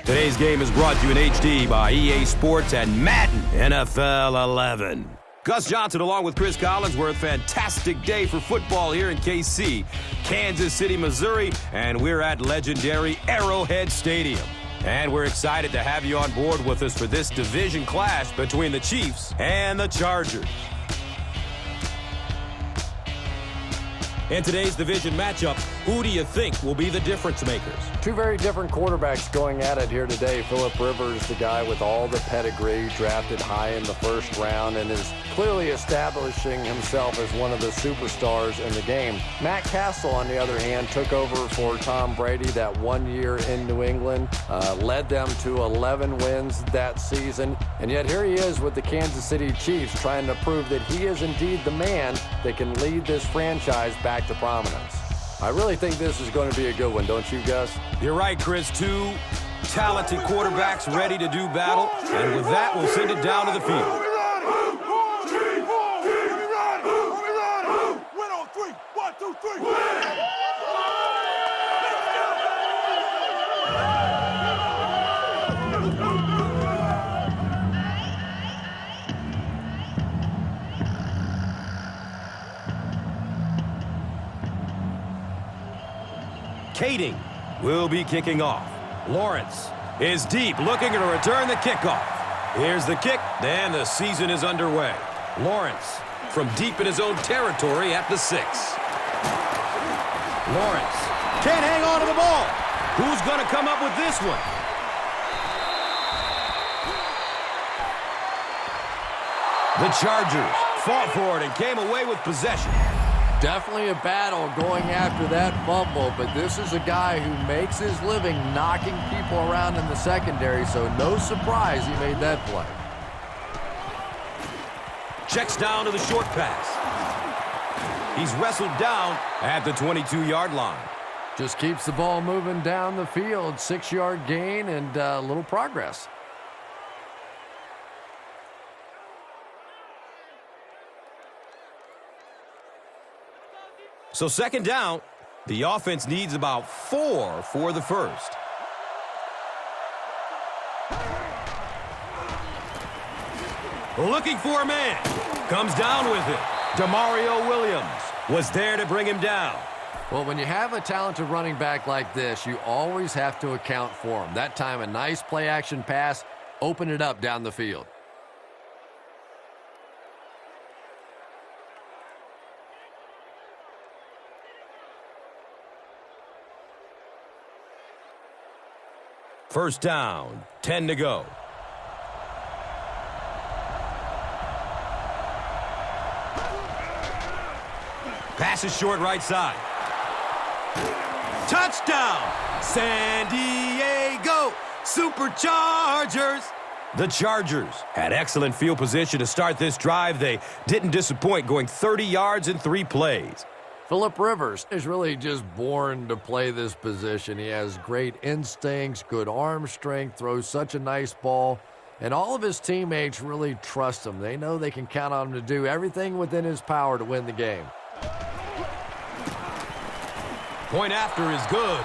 Today's game is brought to you in HD by EA Sports and Madden NFL 11. Gus Johnson along with Cris Collinsworth. Fantastic day for football here in KC, Kansas City, Missouri, and we're at legendary Arrowhead Stadium. And we're excited to have you on board with us for this division clash between the Chiefs and the Chargers. In today's division matchup, who do you think will be the difference makers? Two very different quarterbacks going at it here today. Phillip Rivers, the guy with all the pedigree, drafted high in the first round and is clearly establishing himself as one of the superstars in the game. Matt Castle, on the other hand, took over for Tom Brady that 1 year in New England, led them to 11 wins that season, and yet here he is with the Kansas City Chiefs trying to prove that he is indeed the man that can lead this franchise back to prominence. I really think this is going to be a good one, don't you, Gus? You're right, Chris. Two talented quarterbacks ready to do battle, and with that, we'll send it down to the field. Win on three. 1, 2, 3. Kading will be kicking off. Lawrence is deep, looking to return the kickoff. Here's the kick, then the season is underway. Lawrence from deep in his own territory at the 6. Lawrence can't hang on to the ball. Who's going to come up with this one? The Chargers fought for it and came away with possession. Definitely a battle going after that fumble, but this is a guy who makes his living knocking people around in the secondary, so no surprise he made that play. Checks down to the short pass. He's wrestled down at the 22-yard line. Just keeps the ball moving down the field. 6-yard gain and a little progress. So second down, the offense needs about 4 for the first. Looking for a man. Comes down with it. Demario Williams was there to bring him down. Well, when you have a talented running back like this, you always have to account for him. That time, a nice play-action pass opened it up down the field. First down, 10 to go. Pass is short right side. Touchdown! San Diego Superchargers! The Chargers had excellent field position to start this drive. They didn't disappoint, going 30 yards in 3 plays. Phillip Rivers is really just born to play this position. He has great instincts, good arm strength, throws such a nice ball, and all of his teammates really trust him. They know they can count on him to do everything within his power to win the game. Point after is good.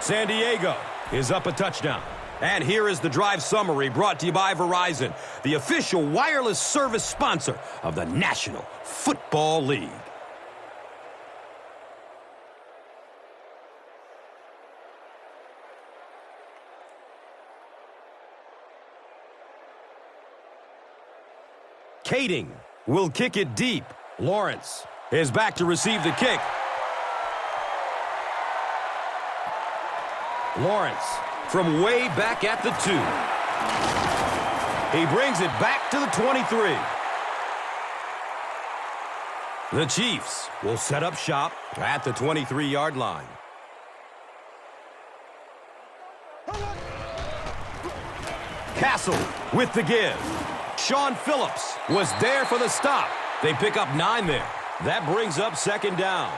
San Diego is up a touchdown. And here is the drive summary brought to you by Verizon, the official wireless service sponsor of the National Football League. Kading will kick it deep. Lawrence is back to receive the kick. Lawrence from way back at the 2. He brings it back to the 23. The Chiefs will set up shop at the 23-yard line. Castle with the give. Sean Phillips was there for the stop. They pick up 9 there. That brings up second down.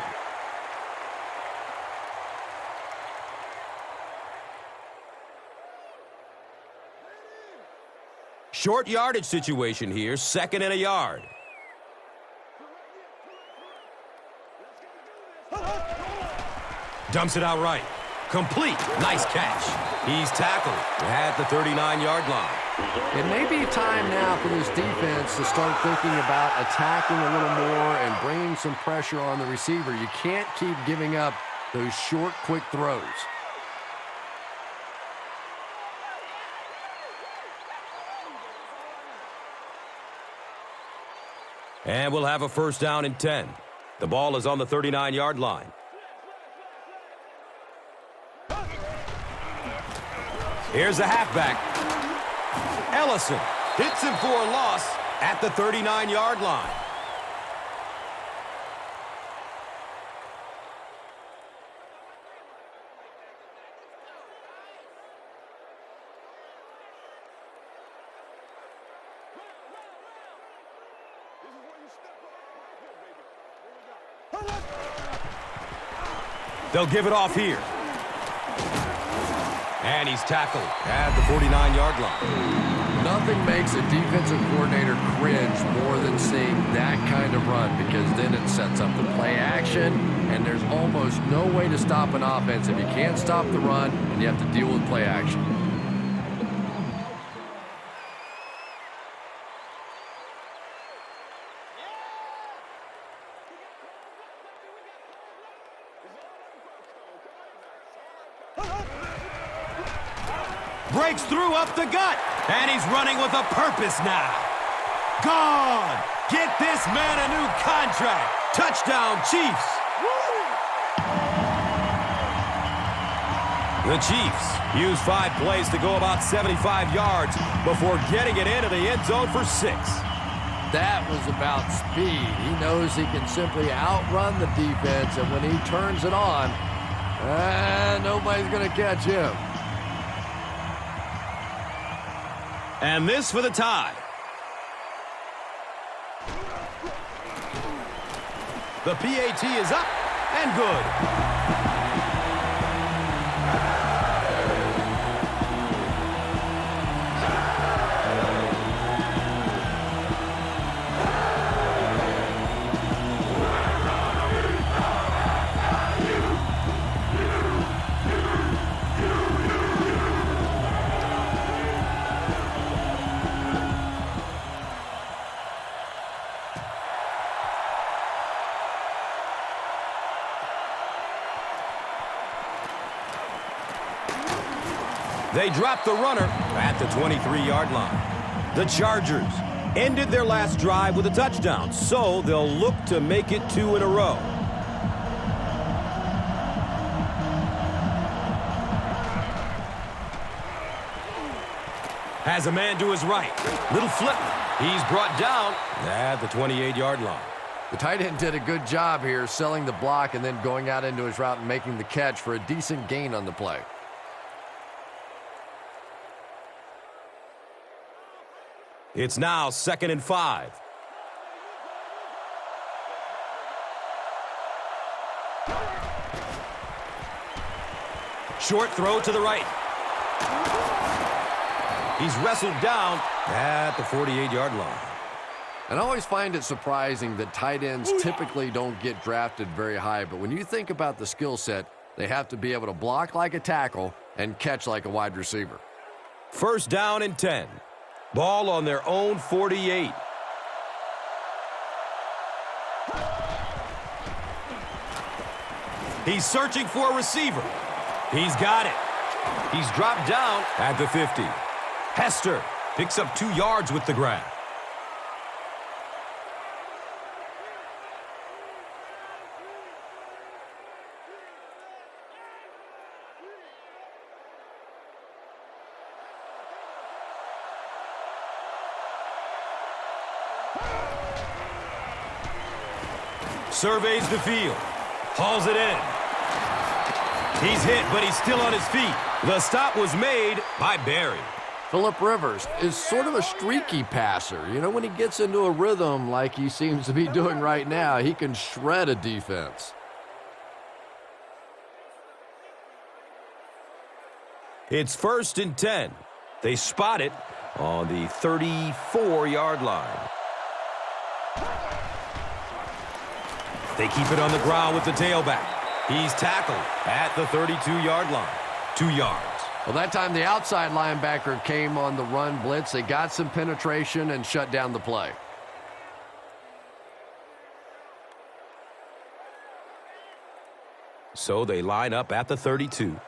Short yardage situation here, 2nd and a yard. Dumps it out right. Complete. Nice catch. He's tackled at the 39-yard line. It may be time now for this defense to start thinking about attacking a little more and bringing some pressure on the receiver. You can't keep giving up those short, quick throws. And we'll have a first down and 10. The ball is on the 39-yard line. Here's the halfback. Ellison hits him for a loss at the 39-yard line. They'll give it off here. And he's tackled at the 49-yard line. Nothing makes a defensive coordinator cringe more than seeing that kind of run, because then it sets up the play action, and there's almost no way to stop an offense if you can't stop the run and you have to deal with play action. Breaks through up the gut, and he's running with a purpose now. Gone! Get this man a new contract. Touchdown, Chiefs! The Chiefs use 5 plays to go about 75 yards before getting it into the end zone for 6. That was about speed. He knows he can simply outrun the defense, and when he turns it on, nobody's going to catch him. And this for the tie. The PAT is up and good. They dropped the runner at the 23-yard line. The Chargers ended their last drive with a touchdown, so they'll look to make it 2 in a row. Has a man to his right. Little flip. He's brought down at the 28-yard line. The tight end did a good job here selling the block and then going out into his route and making the catch for a decent gain on the play. It's now 2nd and 5. Short throw to the right. He's wrestled down at the 48-yard line. And I always find it surprising that tight ends typically don't get drafted very high, but when you think about the skill set, they have to be able to block like a tackle and catch like a wide receiver. First down and 10. Ball on their own 48. He's searching for a receiver. He's got it. He's dropped down at the 50. Hester picks up 2 yards with the grab. Surveys the field. Hauls it in. He's hit, but he's still on his feet. The stop was made by Berry. Phillip Rivers is sort of a streaky passer. You know, when he gets into a rhythm like he seems to be doing right now, he can shred a defense. It's 1st and 10. They spot it on the 34-yard line. They keep it on the ground with the tailback. He's tackled at the 32-yard line. 2 yards. Well, that time the outside linebacker came on the run blitz. They got some penetration and shut down the play. So they line up at the 32.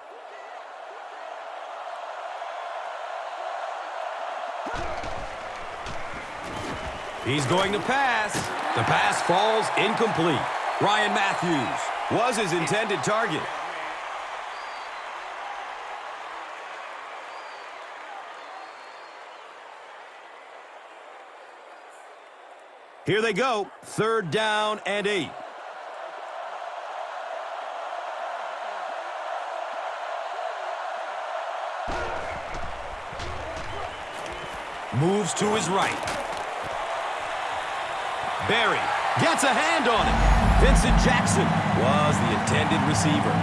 He's going to pass. The pass falls incomplete. Ryan Matthews was his intended target. Here they go. 3rd down and 8. Moves to his right. Barry gets a hand on it. Vincent Jackson was the intended receiver.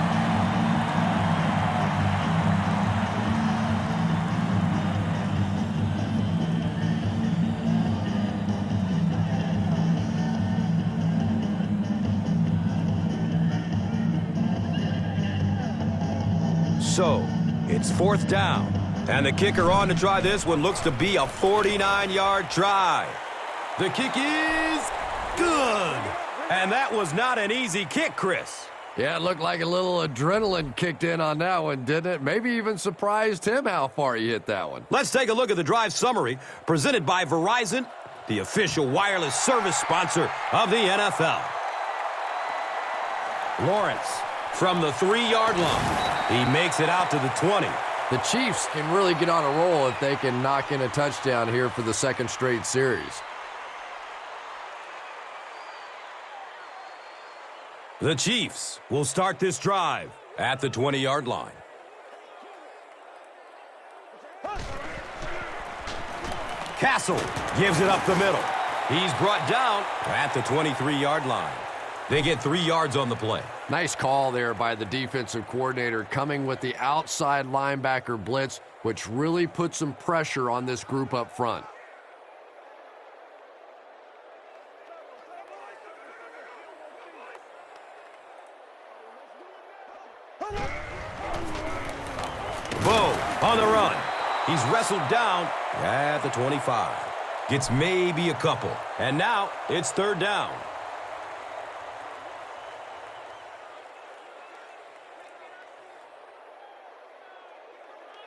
So, it's 4th down. And the kicker on to try this one looks to be a 49-yard try. The kick is good. And that was not an easy kick, Chris. Yeah, it looked like a little adrenaline kicked in on that one, didn't it? Maybe even surprised him how far he hit that one. Let's take a look at the drive summary presented by Verizon, the official wireless service sponsor of the NFL. Lawrence from the 3-yard line. He makes it out to the 20. The Chiefs can really get on a roll if they can knock in a touchdown here for the 2nd straight series. The Chiefs will start this drive at the 20-yard line. Castle gives it up the middle. He's brought down at the 23-yard line. They get 3 yards on the play. Nice call there by the defensive coordinator, coming with the outside linebacker blitz, which really put some pressure on this group up front. Bo on the run. He's wrestled down at the 25. Gets maybe a couple. And now it's 3rd down.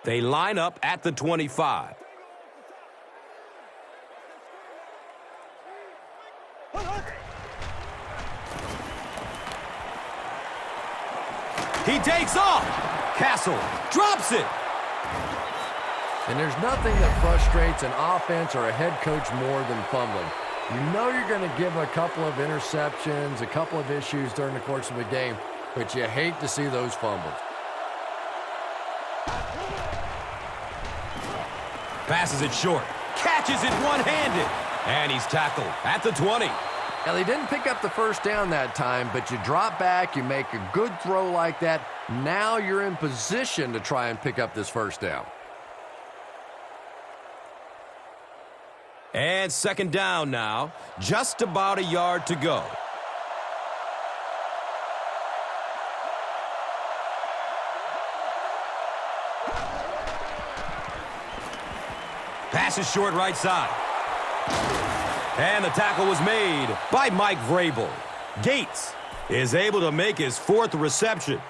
They line up at the 25. He takes off. Castle drops it. And there's nothing that frustrates an offense or a head coach more than fumbling. You know you're going to give a couple of interceptions, a couple of issues during the course of a game, but you hate to see those fumbles. Passes it short. Catches it one-handed. And he's tackled at the 20. Now, they didn't pick up the 1st down that time, but you drop back, you make a good throw like that. Now you're in position to try and pick up this 1st down. And 2nd down now. Just about a yard to go. Pass is short right side. And the tackle was made by Mike Vrabel. Gates is able to make his 4th reception.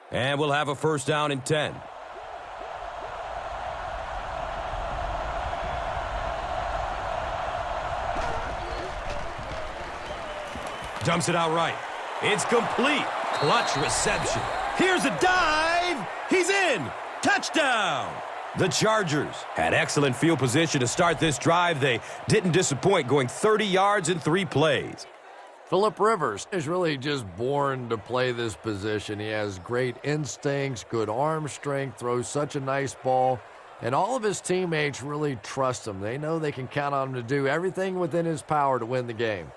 And we'll have a 1st down and 10. Dumps it out right. It's complete. Clutch reception. Here's a dive. He's in. Touchdown. The Chargers had excellent field position to start this drive. They didn't disappoint, going 30 yards in 3 plays. Phillip Rivers is really just born to play this position. He has great instincts, good arm strength, throws such a nice ball, and all of his teammates really trust him. They know they can count on him to do everything within his power to win the game.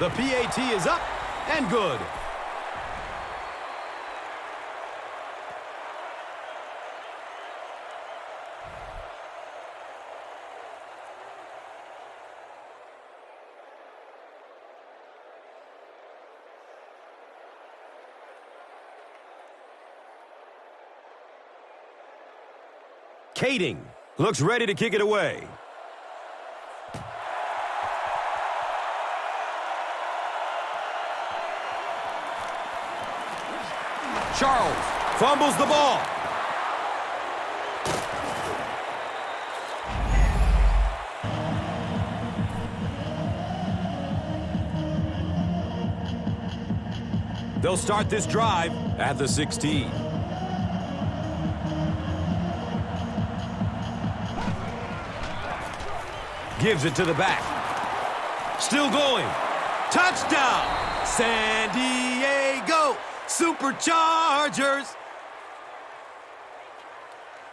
The PAT is up and good. Kading looks ready to kick it away. Charles fumbles the ball. They'll start this drive at the 16. Gives it to the back. Still going. Touchdown! San Diego Superchargers!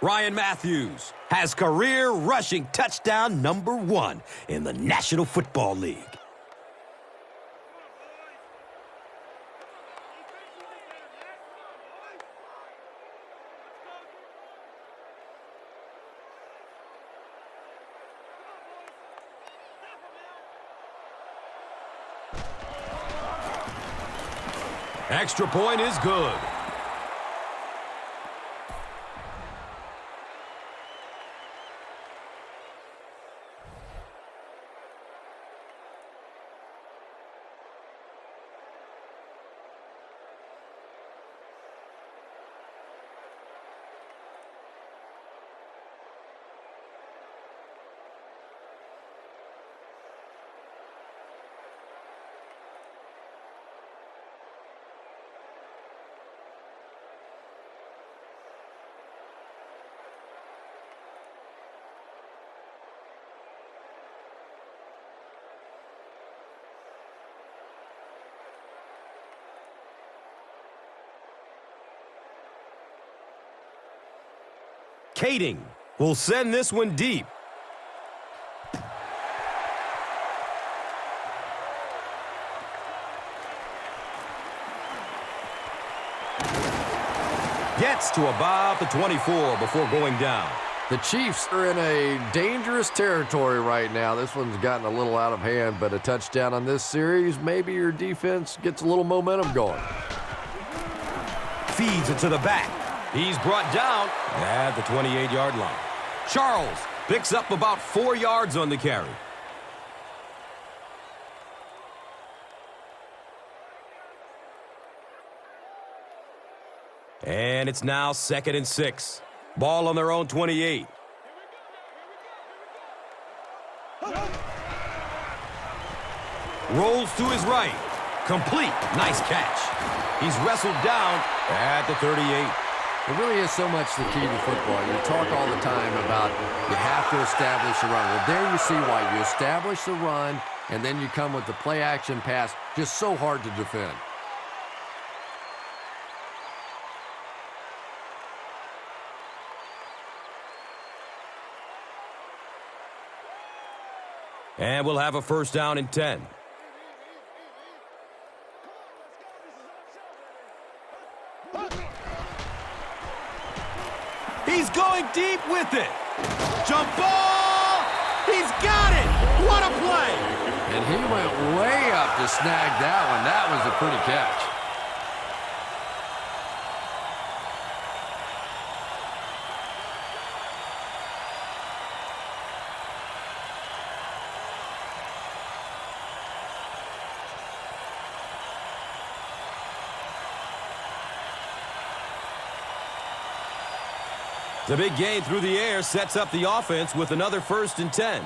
Ryan Matthews has career rushing touchdown number 1 in the National Football League. Extra point is good. Kading will send this one deep. Gets to about the 24 before going down. The Chiefs are in a dangerous territory right now. This one's gotten a little out of hand, but a touchdown on this series, maybe your defense gets a little momentum going. Feeds it to the back. He's brought down at the 28-yard line. Charles picks up about 4 yards on the carry. And it's now 2nd and 6. Ball on their own 28. Rolls to his right. Complete. Nice catch. He's wrestled down at the 38. It really is so much the key to football. You talk all the time about you have to establish a run. Well, there you see why. You establish the run, and then you come with the play-action pass. Just so hard to defend. And we'll have a first down and 10. He's going deep with it. Jump ball. He's got it. What a play. And he went way up to snag that one. That was a pretty catch. The big gain through the air sets up the offense with another 1st and 10.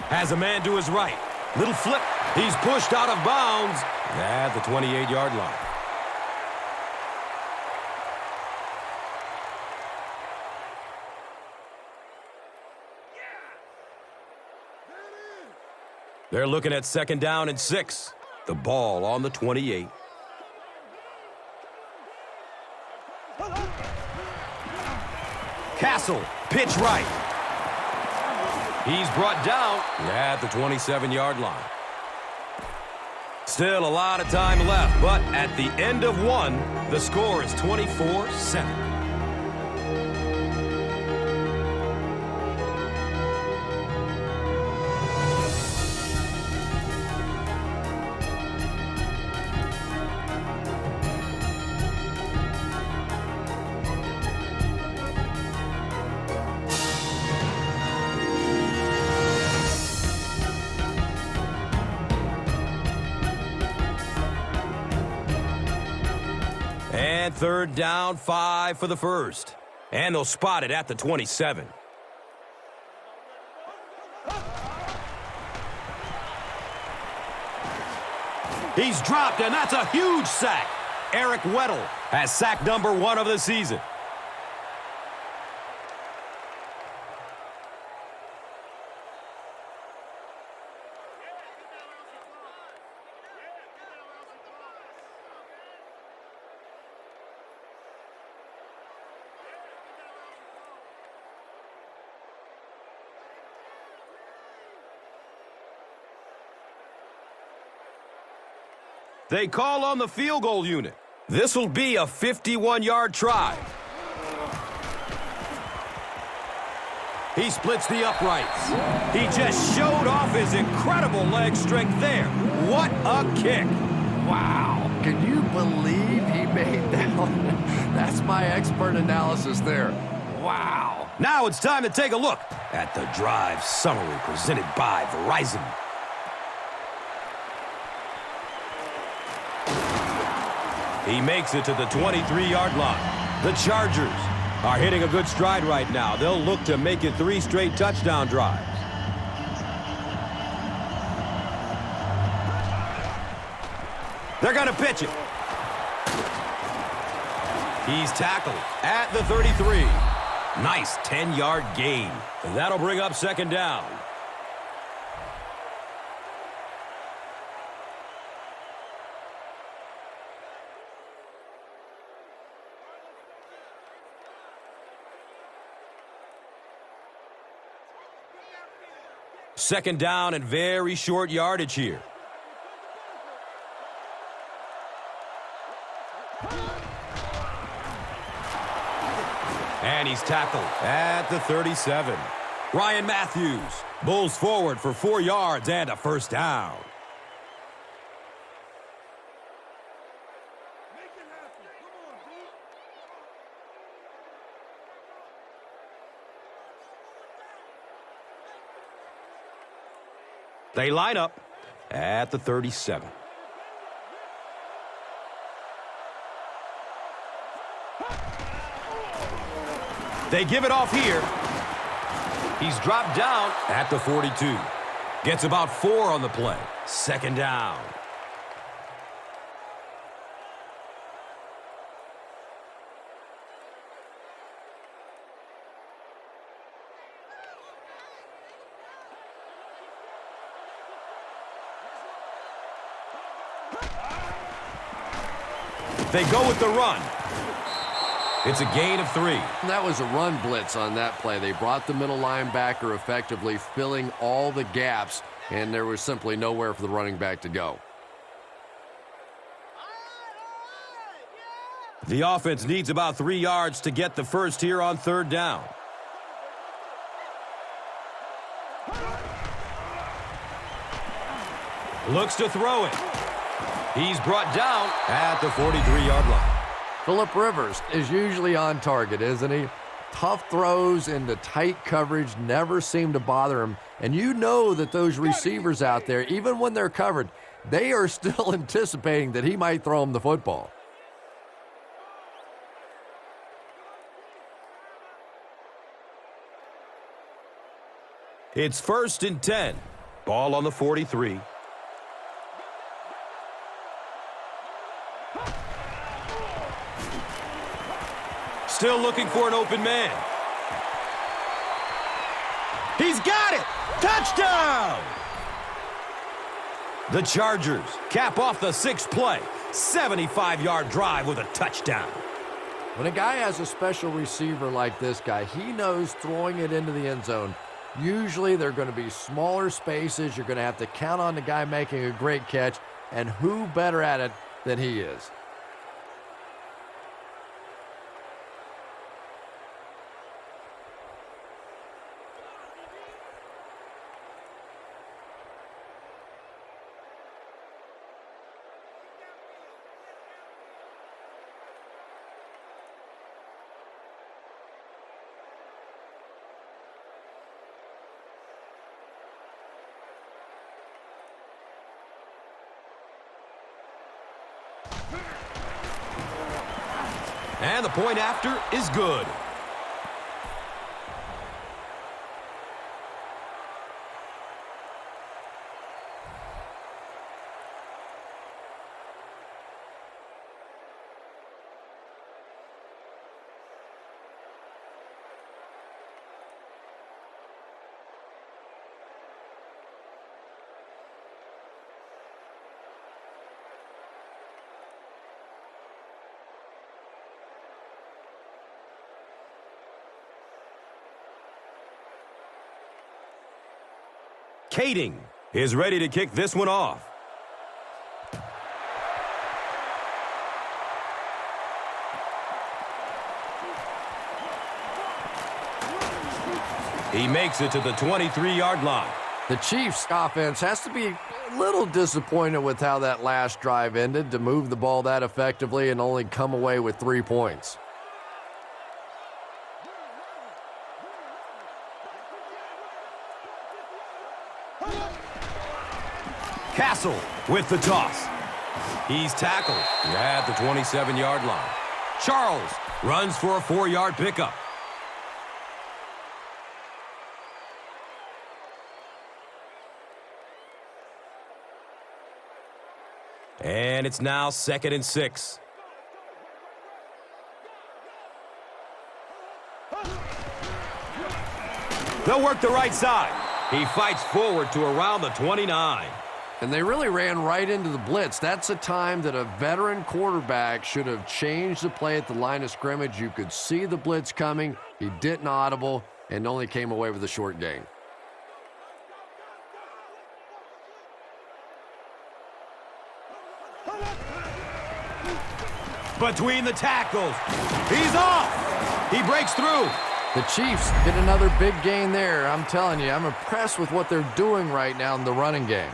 Has a man to his right. Little flip. He's pushed out of bounds at the 28-yard line. They're looking at 2nd down and 6. The ball on the 28. Castle, pitch right. He's brought down at the 27-yard line. Still a lot of time left, but at the end of one, the score is 24-7. And third down, 5 for the first. And they'll spot it at the 27. He's dropped, and that's a huge sack. Eric Weddle has sack number 1 of the season. They call on the field goal unit. This will be a 51-yard try. He splits the uprights. He just showed off his incredible leg strength there. What a kick. Wow. Can you believe he made that one? That's my expert analysis there. Wow. Now it's time to take a look at the drive summary presented by Verizon. He makes it to the 23-yard line. The Chargers are hitting a good stride right now. They'll look to make it 3 straight touchdown drives. They're going to pitch it. He's tackled at the 33. Nice 10-yard gain. And that'll bring up second down. Second down and very short yardage here. And he's tackled at the 37. Ryan Matthews bulls forward for 4 yards and a first down. They line up at the 37. They give it off here. He's dropped down at the 42. Gets about 4 on the play. Second down. They go with the run. It's a gain of 3. That was a run blitz on that play. They brought the middle linebacker effectively, filling all the gaps, and there was simply nowhere for the running back to go. The offense needs about 3 yards to get the first here on third down. Looks to throw it. He's brought down at the 43-yard line. Phillip Rivers is usually on target, isn't he? Tough throws into tight coverage never seem to bother him. And you know that those receivers out there, even when they're covered, they are still anticipating that he might throw them the football. It's 1st and 10. Ball on the 43. Still looking for an open man. He's got it! Touchdown! The Chargers cap off the 6th play. 75-yard drive with a touchdown. When a guy has a special receiver like this guy, he knows throwing it into the end zone Usually they're going to be smaller spaces. You're going to have to count on the guy making a great catch, and who better at it than he is? And the point after is good. Kading is ready to kick this one off. He makes it to the 23-yard line. The Chiefs' offense has to be a little disappointed with how that last drive ended to move the ball that effectively and only come away with 3 points. Castle with the toss. He's tackled at the 27-yard line. Charles runs for a 4-yard pickup. And it's now 2nd and 6. They'll work the right side. He fights forward to around the 29. And they really ran right into the blitz. That's a time that a veteran quarterback should have changed the play at the line of scrimmage. You could see the blitz coming. He didn't audible and only came away with a short gain. Between the tackles. He's off. He breaks through. The Chiefs get another big gain there. I'm telling you, I'm impressed with what they're doing right now in the running game.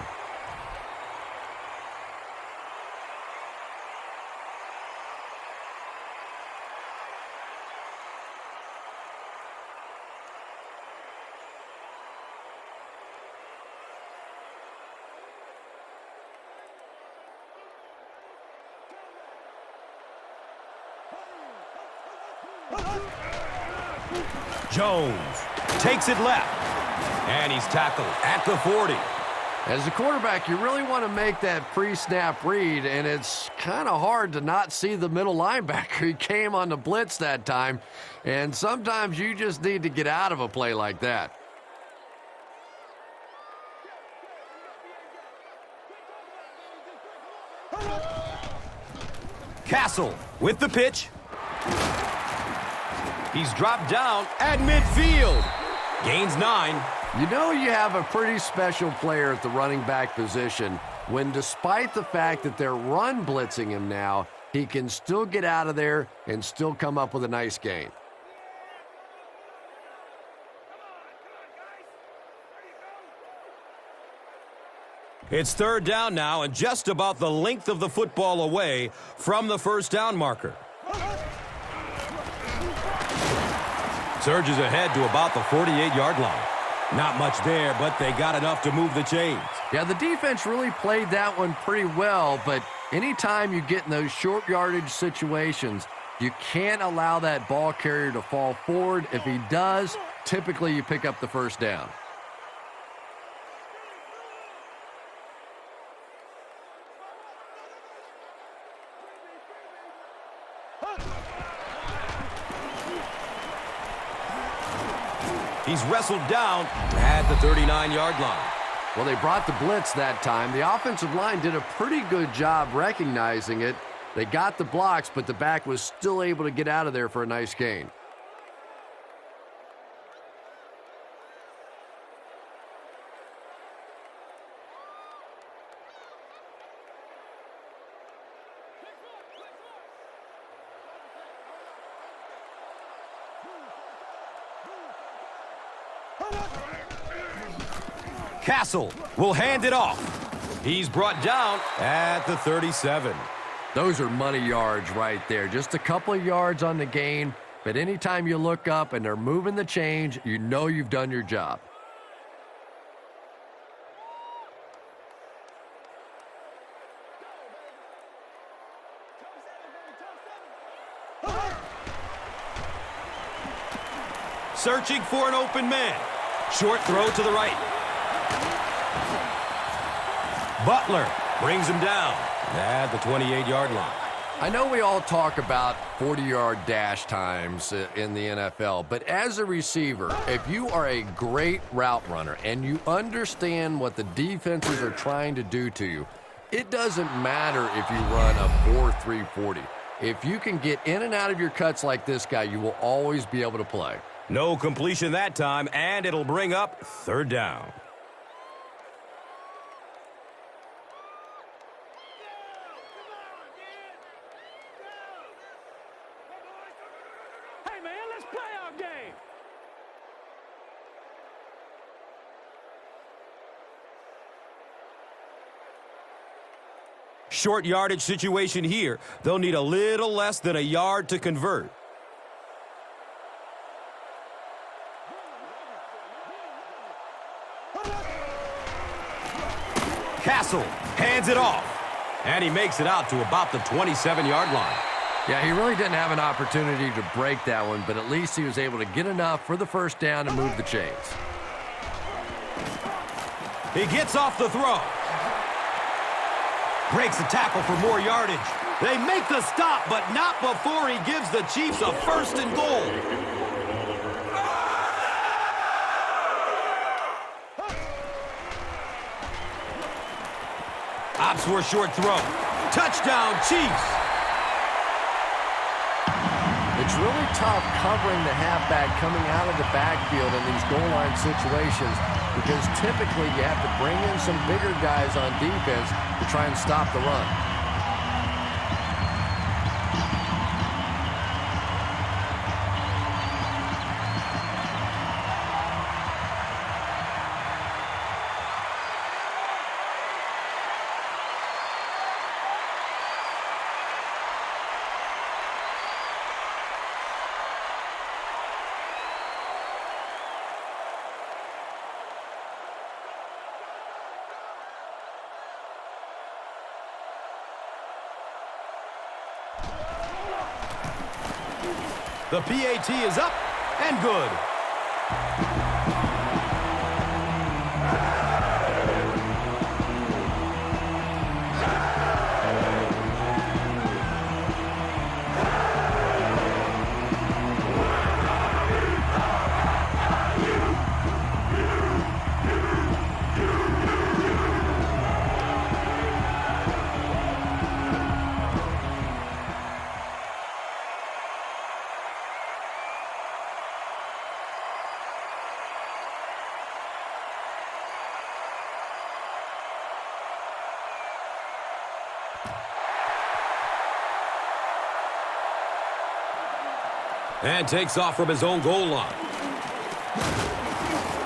Jones takes it left, and he's tackled at the 40. As a quarterback, you really want to make that pre-snap read, and it's kind of hard to not see the middle linebacker. He came on the blitz that time, and sometimes you just need to get out of a play like that. Castle with the pitch. He's dropped down at midfield. Gains 9. You know you have a pretty special player at the running back position when, despite the fact that they're run blitzing him now, he can still get out of there and still come up with a nice gain. It's 3rd down now and just about the length of the football away from the first down marker. Surges ahead to about the 48-yard line. Not much there, but they got enough to move the chains. Yeah, the defense really played that one pretty well, but anytime you get in those short yardage situations, you can't allow that ball carrier to fall forward. If he does, typically you pick up the first down. He's wrestled down at the 39-yard line. Well, they brought the blitz that time. The offensive line did a pretty good job recognizing it. They got the blocks, but the back was still able to get out of there for a nice gain. Castle will hand it off. He's brought down at the 37. Those are money yards right there. Just a couple of yards on the gain, but anytime you look up and they're moving the change, you know you've done your job. Searching for an open man. Short throw to the right. Butler brings him down at the 28-yard line. I know we all talk about 40-yard dash times in the NFL, but as a receiver, if you are a great route runner and you understand what the defenses are trying to do to you, it doesn't matter if you run a 4.3 40. If you can get in and out of your cuts like this guy, you will always be able to play. No completion that time, and it'll bring up third down. Hey, man, let's play our game. Short yardage situation here. They'll need a little less than a yard to convert. Castle hands it off, and he makes it out to about the 27-yard line. Yeah, he really didn't have an opportunity to break that one, but at least he was able to get enough for the first down and move the chains. He gets off the throw. Breaks the tackle for more yardage. They make the stop, but not before he gives the Chiefs a first and goal. Opts for a short throw. Touchdown, Chiefs. It's really tough covering the halfback coming out of the backfield in these goal line situations because typically you have to bring in some bigger guys on defense to try and stop the run. The PAT is up and good. And takes off from his own goal line.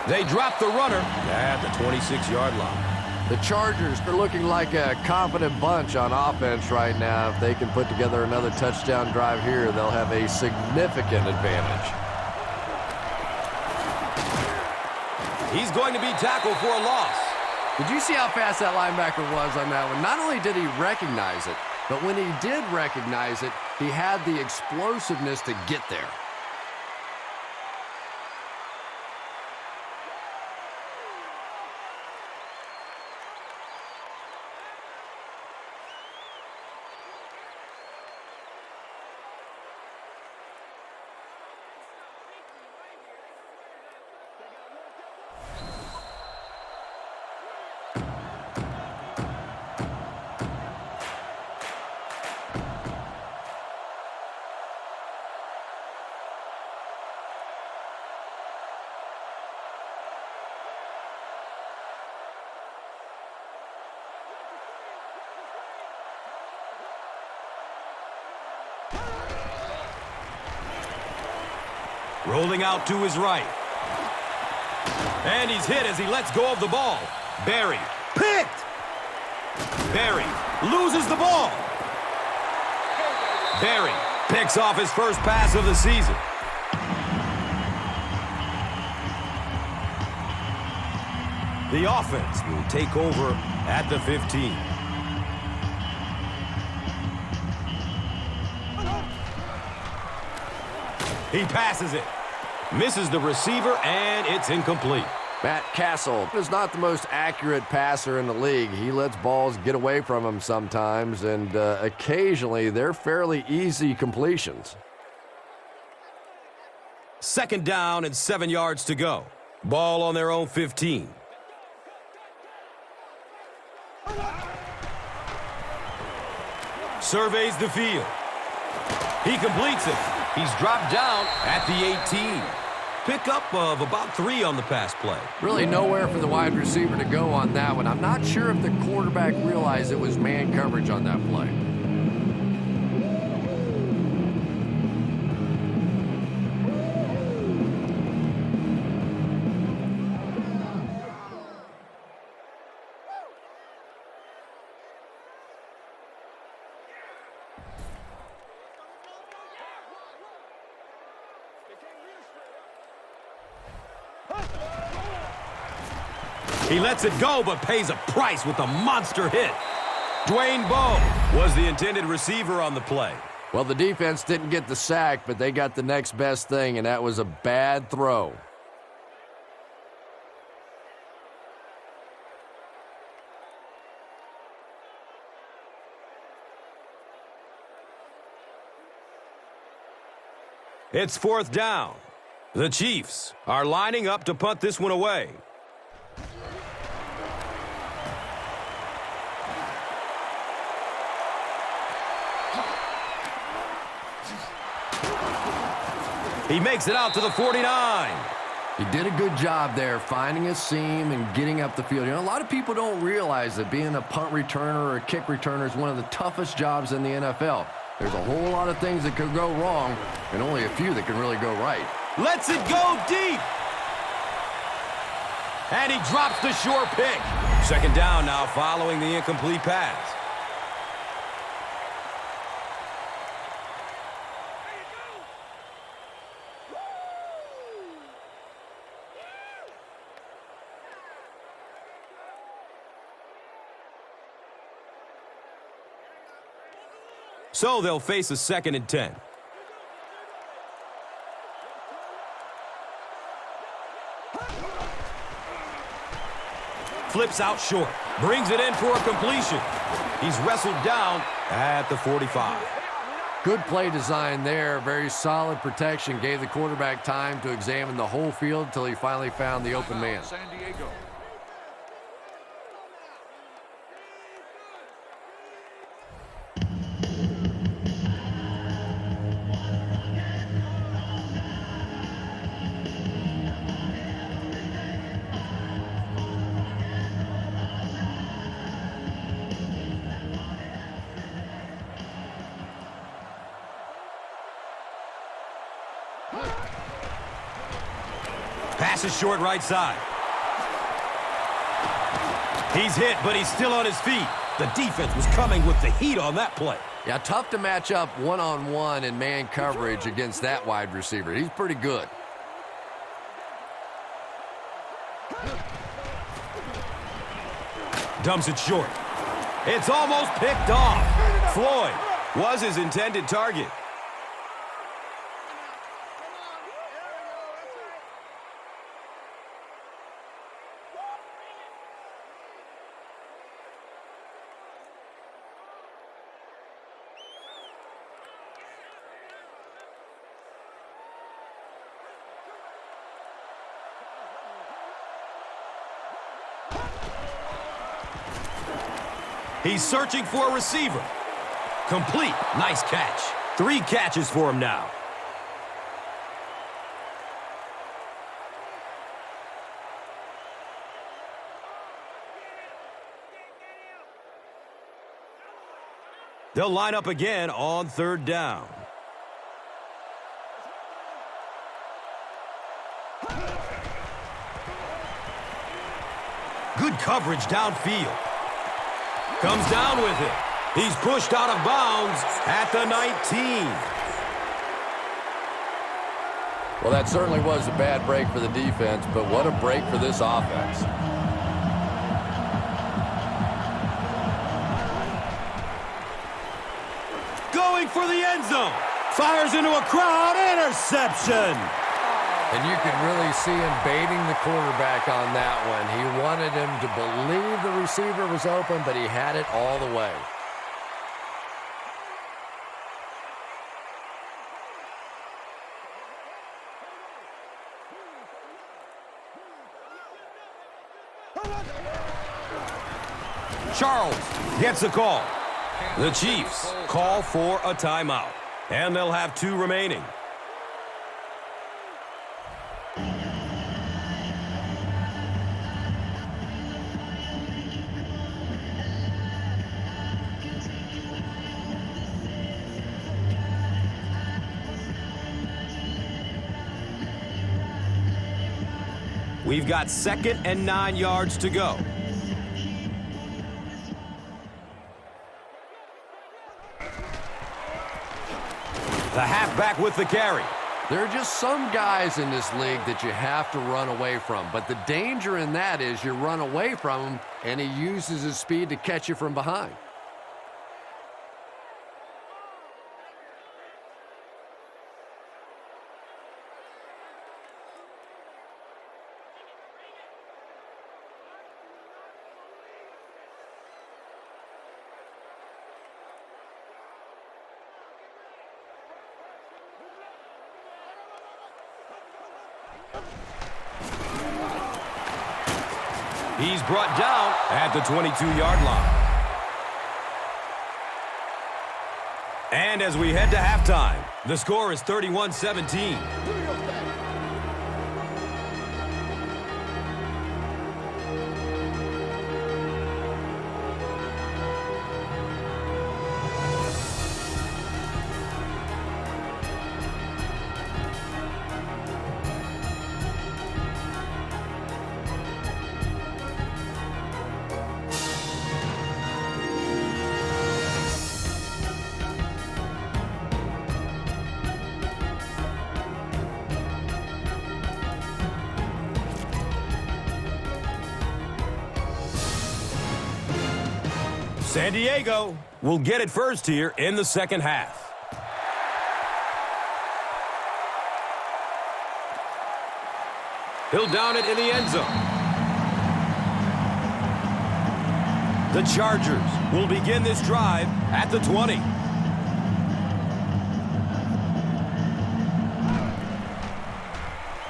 They drop the runner at the 26-yard line. The Chargers are looking like a confident bunch on offense right now. If they can put together another touchdown drive here, they'll have a significant advantage. He's going to be tackled for a loss. Did you see how fast that linebacker was on that one? Not only did he recognize it, but when he did recognize it, he had the explosiveness to get there. Rolling out to his right. And he's hit as he lets go of the ball. Berry, picked! Berry loses the ball. Berry picks off his first pass of the season. The offense will take over at the 15. He passes it. Misses the receiver, and it's incomplete. Matt Castle is not the most accurate passer in the league. He lets balls get away from him sometimes, and occasionally they're fairly easy completions. 2nd down and 7 yards to go. Ball on their own 15. Surveys the field. He completes it. He's dropped down at the 18. Pickup of about 3 on the pass play. Really nowhere for the wide receiver to go on that one. I'm not sure if the quarterback realized it was man coverage on that play. He lets it go, but pays a price with a monster hit. Dwayne Bowe was the intended receiver on the play. Well, the defense didn't get the sack, but they got the next best thing, and that was a bad throw. It's 4th down. The Chiefs are lining up to punt this one away. He makes it out to the 49. He did a good job there, finding a seam and getting up the field. You know, a lot of people don't realize that being a punt returner or a kick returner is one of the toughest jobs in the NFL. There's a whole lot of things that could go wrong, and only a few that can really go right. Lets it go deep. And he drops the short pick. 2nd down now following the incomplete pass. So they'll face a 2nd and 10. Flips out short. Brings it in for a completion. He's wrestled down at the 45. Good play design there. Very solid protection. Gave the quarterback time to examine the whole field until he finally found the open man. San Diego. Passes short right side. He's hit, but he's still on his feet. The defense was coming with the heat on that play. Yeah, tough to match up one-on-one in man coverage against that wide receiver. He's pretty good. Dumps it short. It's almost picked off. Floyd was his intended target. He's searching for a receiver. Complete. Nice catch. 3 catches for him now. They'll line up again on 3rd down. Good coverage downfield. Comes down with it. He's pushed out of bounds at the 19. Well, that certainly was a bad break for the defense, but what a break for this offense. Going for the end zone. Fires into a crowd. Interception. And you can really see him baiting the quarterback on that one. He wanted him to believe the receiver was open, but he had it all the way. Charles gets a call. The Chiefs call for a timeout, and they'll have 2 remaining. We've got 2nd and 9 yards to go. The halfback with the carry. There are just some guys in this league that you have to run away from. But the danger in that is you run away from him, and he uses his speed to catch you from behind. He's brought down at the 22-yard line. And as we head to halftime, the score is 31-17. San Diego will get it first here in the second half. He'll down it in the end zone. The Chargers will begin this drive at the 20.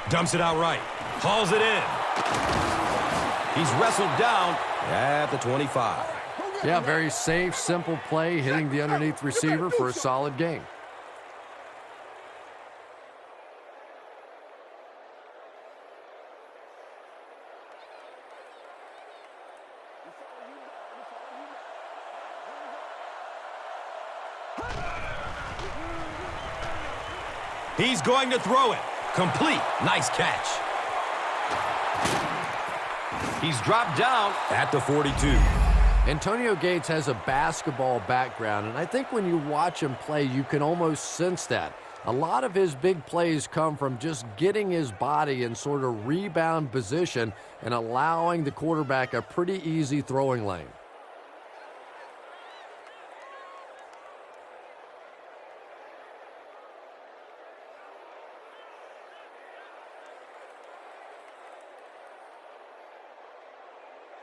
Dumps it out right. Hauls it in. He's wrestled down at the 25. Yeah, very safe, simple play, hitting the underneath receiver for a solid gain. He's going to throw it. Complete. Nice catch. He's dropped down at the 42. Antonio Gates has a basketball background, and I think when you watch him play, you can almost sense that. A lot of his big plays come from just getting his body in sort of rebound position and allowing the quarterback a pretty easy throwing lane.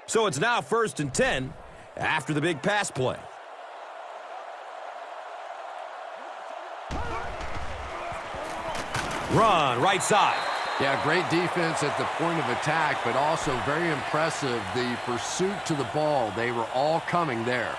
So it's now 1st and 10 after the big pass play. Run, right side. Yeah, great defense at the point of attack, but also very impressive, the pursuit to the ball. They were all coming there.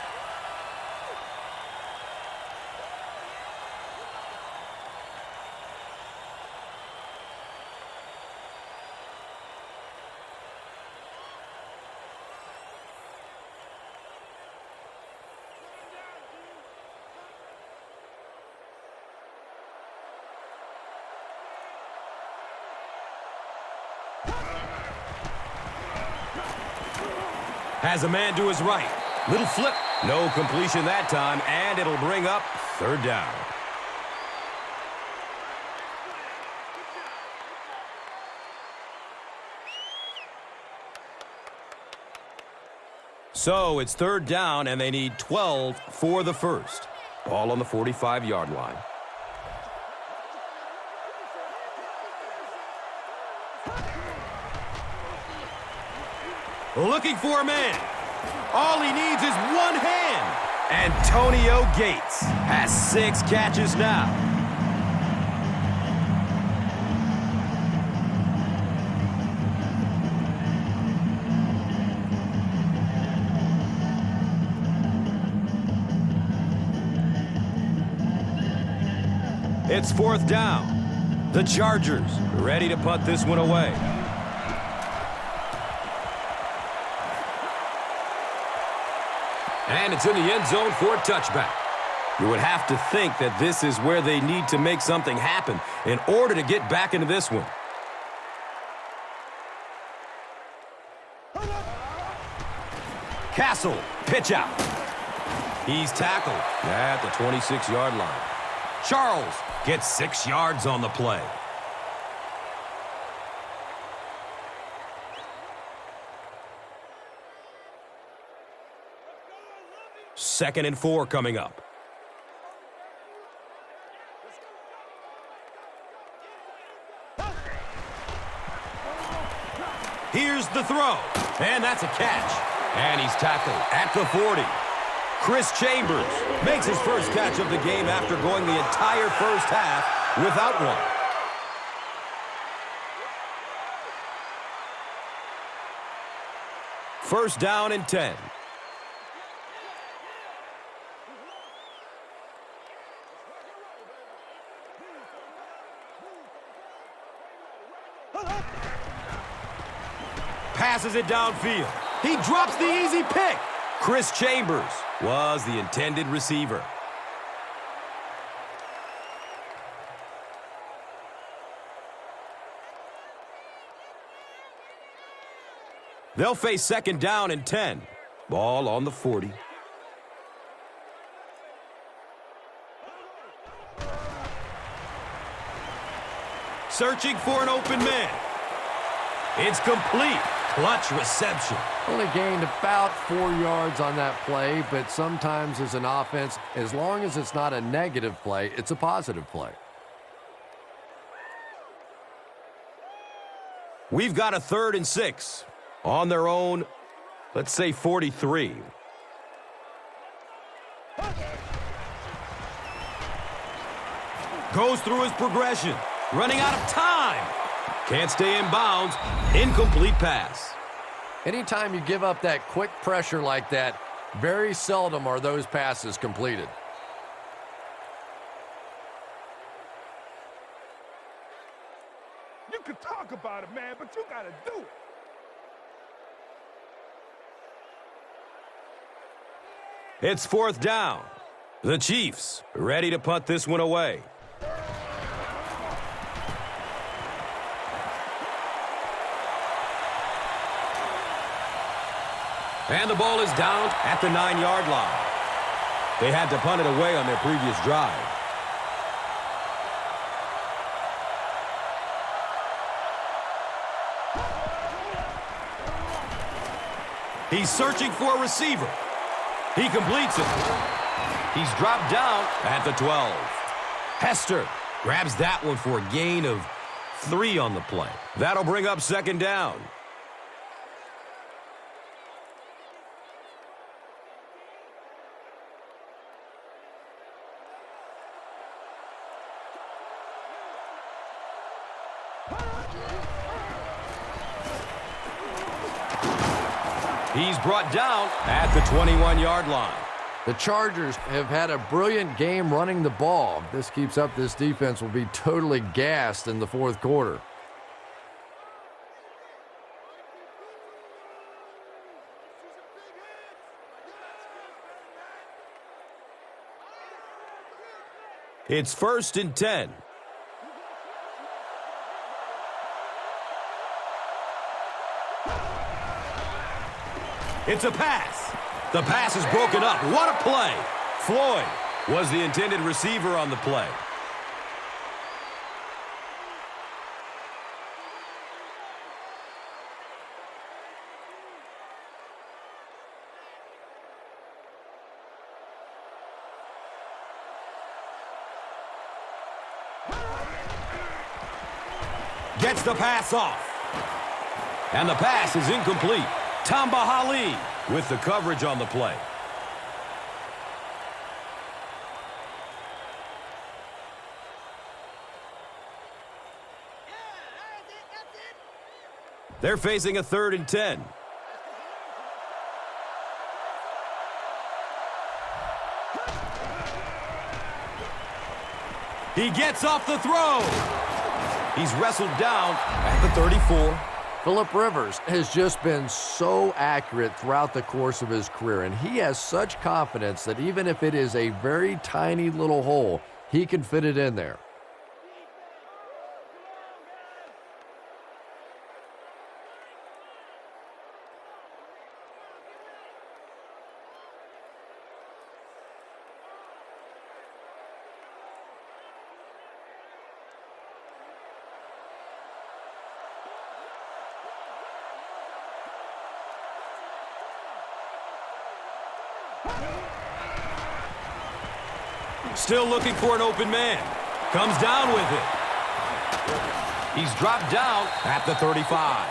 Has a man to his right. Little flip. No completion that time, and it'll bring up third down. So it's third down, and they need 12 for the first. Ball on the 45-yard line. Looking for a man. All he needs is one hand. Antonio Gates has 6 catches now. It's fourth down. The Chargers ready to punt this one away. And it's in the end zone for a touchback. You would have to think that this is where they need to make something happen in order to get back into this one. Castle, pitch out. He's tackled at the 26-yard line. Charles gets 6 yards on the play. Second and 4 coming up. Here's the throw, and that's a catch. And he's tackled at the 40. Chris Chambers makes his first catch of the game after going the entire first half without one. First down and 10. Passes it downfield. He drops the easy pick. Chris Chambers was the intended receiver. They'll face second down and 10. Ball on the 40. Searching for an open man. It's complete. Clutch reception. Only gained about 4 yards on that play, but sometimes as an offense, as long as it's not a negative play, it's a positive play. We've got a 3rd and 6 on their own, let's say 43. Goes through his progression. Running out of time. Can't stay in bounds. Incomplete pass. Anytime you give up that quick pressure like that, very seldom are those passes completed. You can talk about it, man, but you gotta do it. It's fourth down. The Chiefs ready to punt this one away. And the ball is down at the 9-yard line. They had to punt it away on their previous drive. He's searching for a receiver. He completes it. He's dropped down at the 12. Hester grabs that one for a gain of 3 on the play. That'll bring up second down. He's brought down at the 21-yard line. The Chargers have had a brilliant game running the ball. If this keeps up, this defense will be totally gassed in the fourth quarter. It's 1st and 10. It's a pass. The pass is broken up. What a play. Floyd was the intended receiver on the play. Gets the pass off. And the pass is incomplete. Tom Hammond with the coverage on the play. They're facing a 3rd and 10. He gets off the throw. He's wrestled down at the 34. Phillip Rivers has just been so accurate throughout the course of his career, and he has such confidence that even if it is a very tiny little hole, he can fit it in there. Still looking for an open man. Comes down with it. He's dropped down at the 35.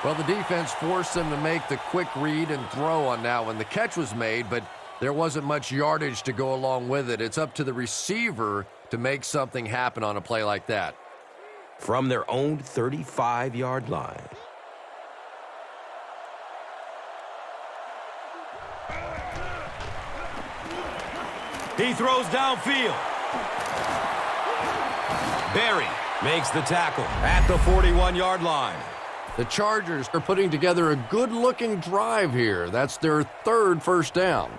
Well, the defense forced him to make the quick read and throw on that one. The catch was made, but there wasn't much yardage to go along with it. It's up to the receiver to make something happen on a play like that. From their own 35-yard line. He throws downfield. Berry makes the tackle at the 41-yard line. The Chargers are putting together a good-looking drive here. That's their 3rd first down.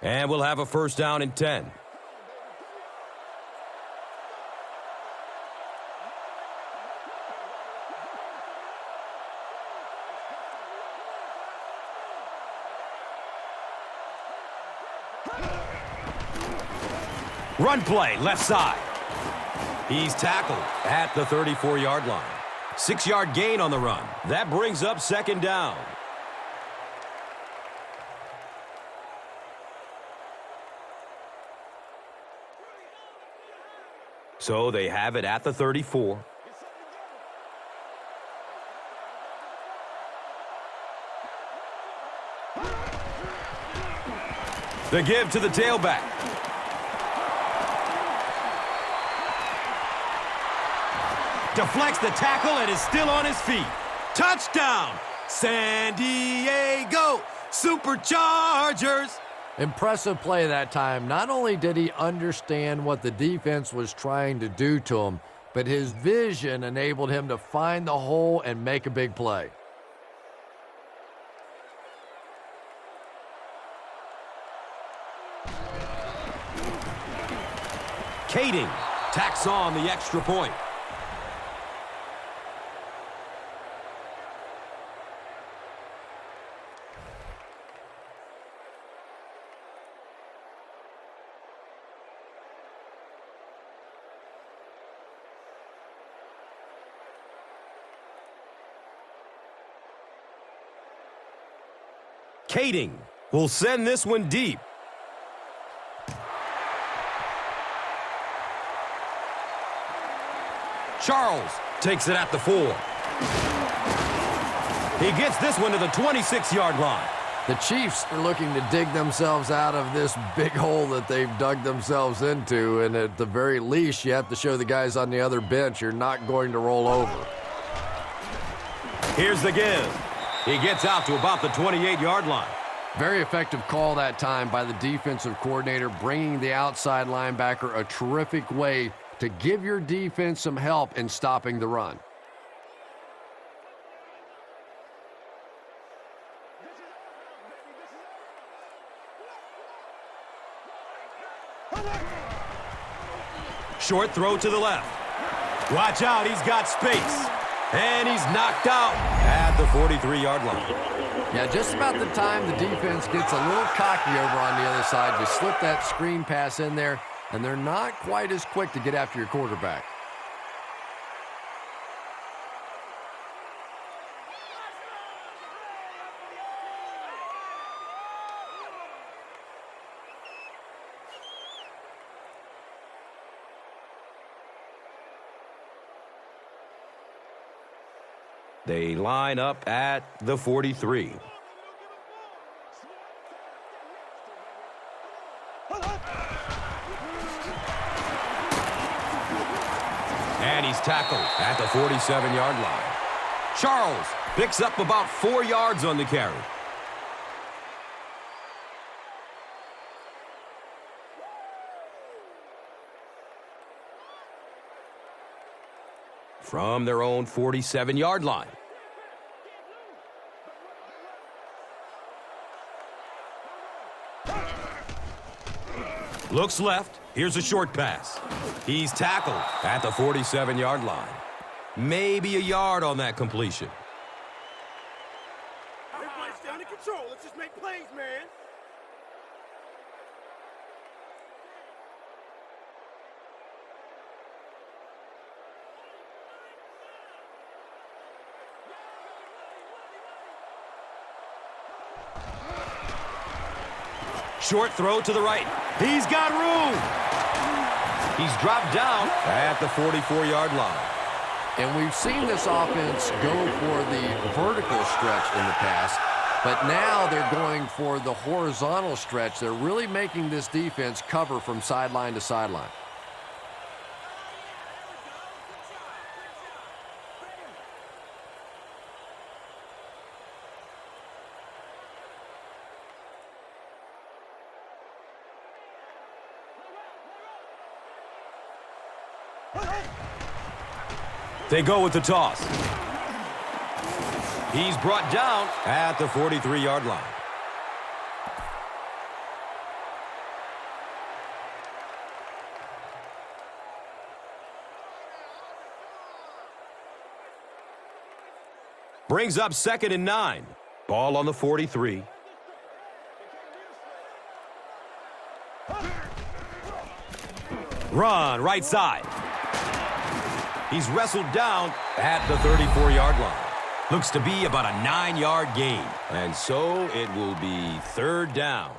And we'll have a first down and 10. Run play, left side. He's tackled at the 34-yard line. 6-yard gain on the run. That brings up 2nd down. So they have it at the 34. The give to the tailback. Deflects the tackle and is still on his feet. Touchdown, San Diego Superchargers. Impressive play that time. Not only did he understand what the defense was trying to do to him, but his vision enabled him to find the hole and make a big play. Kading tacks on the extra point. Kading will send this one deep. Charles takes it at the 4. He gets this one to the 26-yard line. The Chiefs are looking to dig themselves out of this big hole that they've dug themselves into, and at the very least, you have to show the guys on the other bench you're not going to roll over. Here's the give. He gets out to about the 28-yard line. Very effective call that time by the defensive coordinator, bringing the outside linebacker a terrific way to give your defense some help in stopping the run. Short throw to the left. Watch out, he's got space. And he's knocked out at the 43-yard line. Yeah, just about the time the defense gets a little cocky over on the other side, you slip that screen pass in there, and they're not quite as quick to get after your quarterback. They line up at the 43. And he's tackled at the 47-yard line. Charles picks up about 4 yards on the carry. From their own 47-yard line. Looks left. Here's a short pass. He's tackled at the 47-yard line. Maybe a yard on that completion. Everybody stay under control. Let's just make plays, man. Short throw to the right. He's got room. He's dropped down at the 44-yard line. And we've seen this offense go for the vertical stretch in the past, but now they're going for the horizontal stretch. They're really making this defense cover from sideline to sideline. They go with the toss. He's brought down at the 43-yard line. Brings up 2nd and 9. Ball on the 43. Run, right side. He's wrestled down at the 34-yard line. Looks to be about a 9-yard gain. And so it will be 3rd down.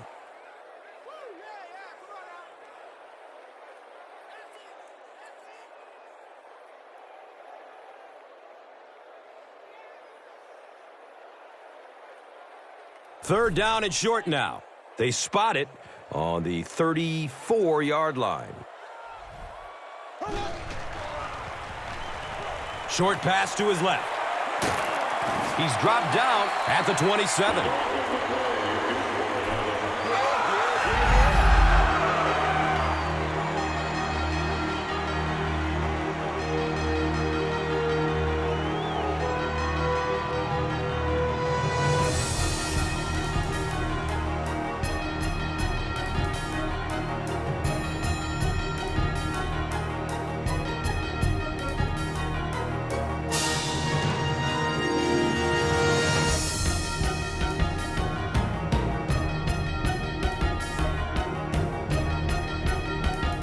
Third down and short now. They spot it on the 34-yard line. Short pass to his left. He's dropped down at the 27.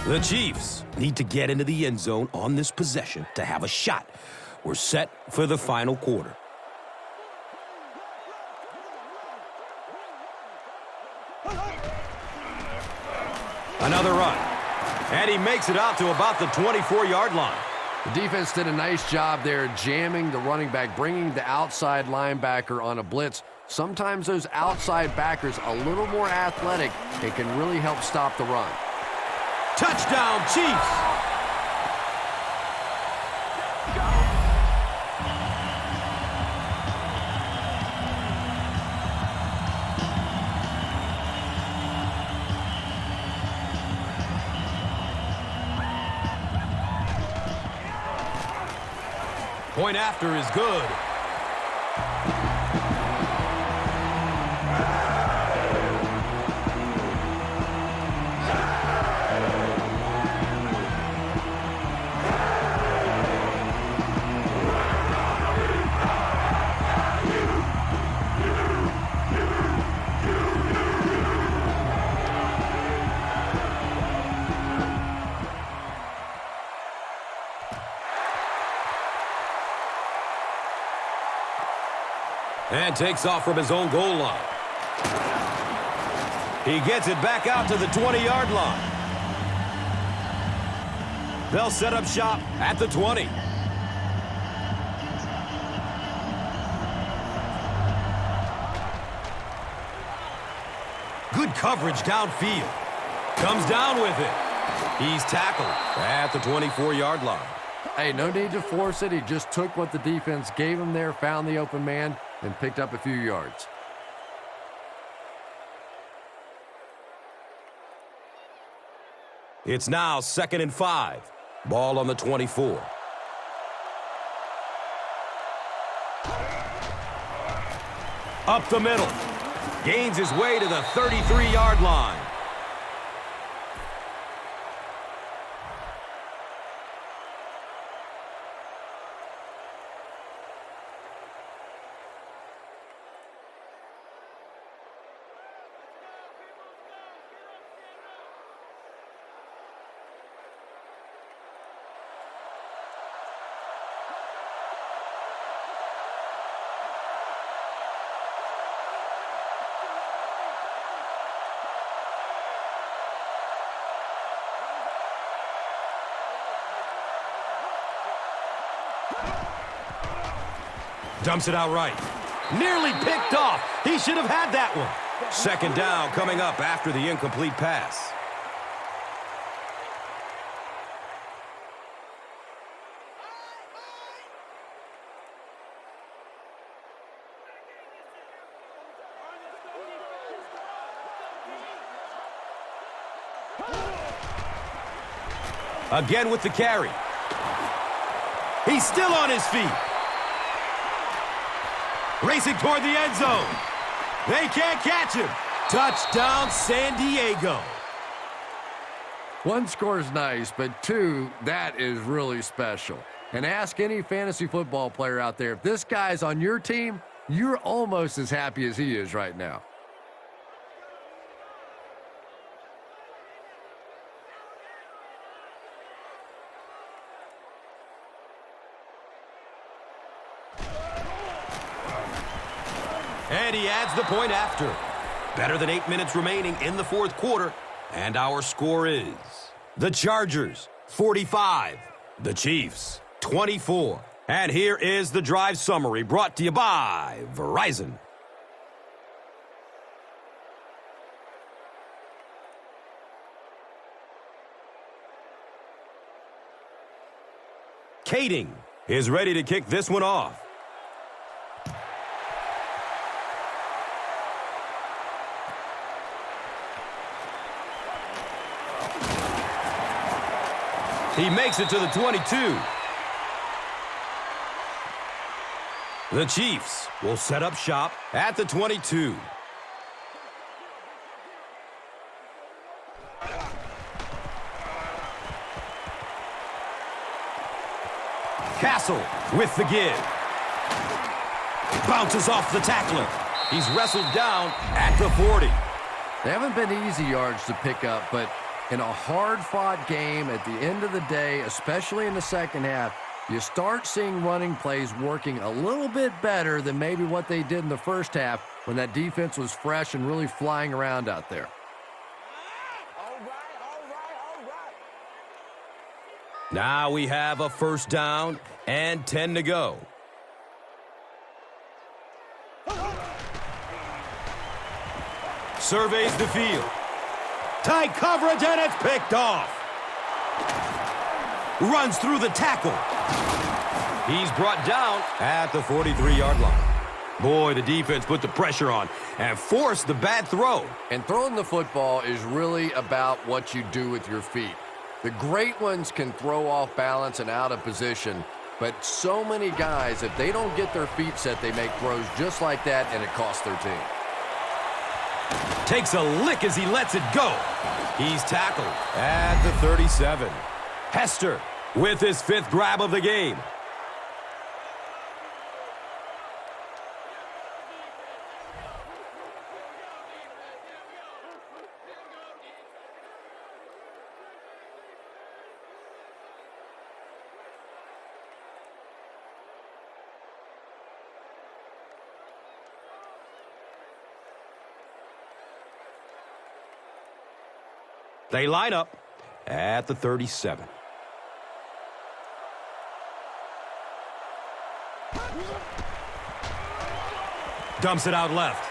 The Chiefs need to get into the end zone on this possession to have a shot. We're set for the final quarter. Another run. And he makes it out to about the 24-yard line. The defense did a nice job there jamming the running back, bringing the outside linebacker on a blitz. Sometimes those outside backers a little more athletic and can really help stop the run. Touchdown, Chiefs! Point after is good. And takes off from his own goal line. He gets it back out to the 20-yard line. They'll set up shop at the 20. Good coverage downfield. Comes down with it. He's tackled at the 24-yard line. Hey, no need to force it. He just took what the defense gave him there, found the open man, and picked up a few yards. It's now 2nd and 5. Ball on the 24. Up the middle. Gains his way to the 33-yard line. Dumps it out right. Nearly picked off. He should have had that one. 2nd down coming up after the incomplete pass. Again with the carry. He's still on his feet. Racing toward the end zone. They can't catch him. Touchdown, San Diego. One score's nice, but two, that is really special. And ask any fantasy football player out there, if this guy's on your team, you're almost as happy as he is right now. And he adds the point after. Better than 8 minutes remaining in the 4th quarter. And our score is the Chargers, 45. The Chiefs, 24. And here is the drive summary brought to you by Verizon. Kading is ready to kick this one off. He makes it to the 22. The Chiefs will set up shop at the 22. Castle with the give. Bounces off the tackler. He's wrestled down at the 40. They haven't been easy yards to pick up, but in a hard-fought game at the end of the day, especially in the second half, you start seeing running plays working a little bit better than maybe what they did in the first half when that defense was fresh and really flying around out there. All right. Now we have a 1st down and 10 to go. Surveys the field. Tight coverage, and it's picked off. Runs through the tackle. He's brought down at the 43-yard line. Boy, the defense put the pressure on and forced the bad throw. And throwing the football is really about what you do with your feet. The great ones can throw off balance and out of position. But so many guys, if they don't get their feet set, they make throws just like that, and it costs their team. Takes a lick as he lets it go. He's tackled at the 37. Hester with his 5th grab of the game. They line up at the 37. Dumps it out left.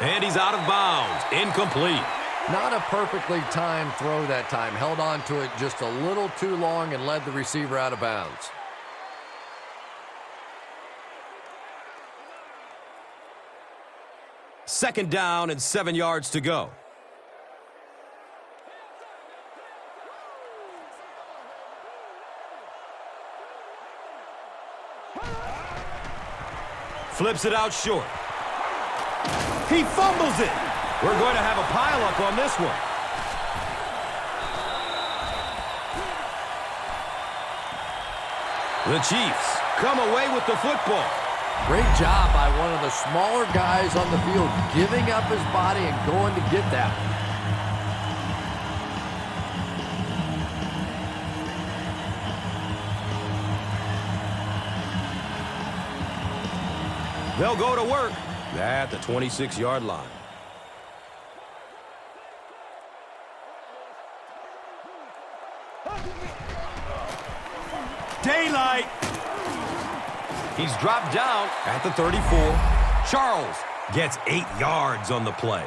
And he's out of bounds. Incomplete. Not a perfectly timed throw that time. Held on to it just a little too long and led the receiver out of bounds. Second down and 7 yards to go. Flips it out short. He fumbles it. We're going to have a pileup on this one. The Chiefs come away with the football. Great job by one of the smaller guys on the field, giving up his body and going to get that one. They'll go to work at the 26-yard line. Daylight. He's dropped down at the 34. Charles gets 8 yards on the play.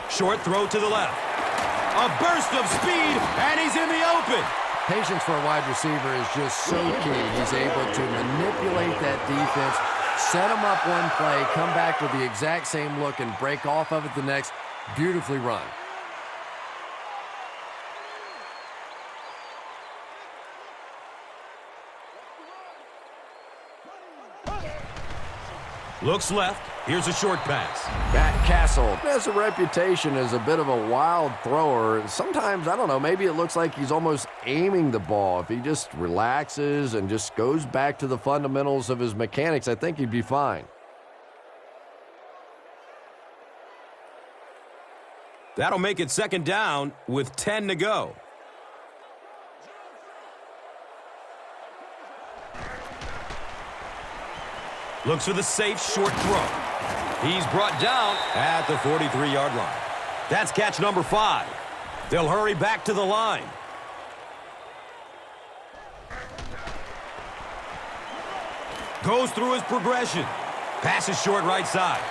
Short throw to the left. A burst of speed, and he's in the open. Patience for a wide receiver is just so key. He's able to manipulate that defense, set them up one play, come back with the exact same look, and break off of it the next. Beautifully run. Looks left. Here's a short pass. Matt Castle has a reputation as a bit of a wild thrower. Sometimes, I don't know, maybe it looks like he's almost aiming the ball. If he just relaxes and just goes back to the fundamentals of his mechanics, I think he'd be fine. That'll make it second down with 10 to go. Looks for the safe short throw. He's brought down at the 43-yard line. That's catch number 5. They'll hurry back to the line. Goes through his progression. Passes short right side.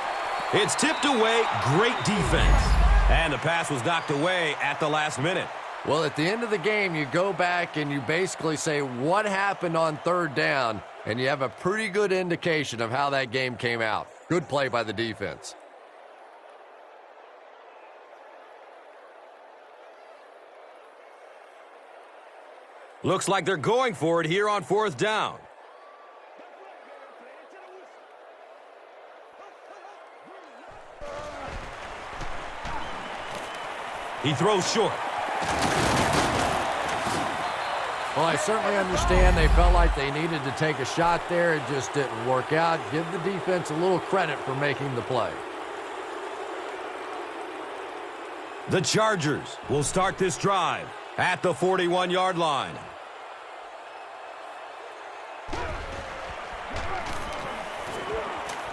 It's tipped away. Great defense. And the pass was knocked away at the last minute. Well, at the end of the game, you go back and you basically say what happened on third down, and you have a pretty good indication of how that game came out. Good play by the defense. Looks like they're going for it here on fourth down. He throws short. Well, I certainly understand they felt like they needed to take a shot there. It just didn't work out. Give the defense a little credit for making the play. The Chargers will start this drive at the 41-yard line.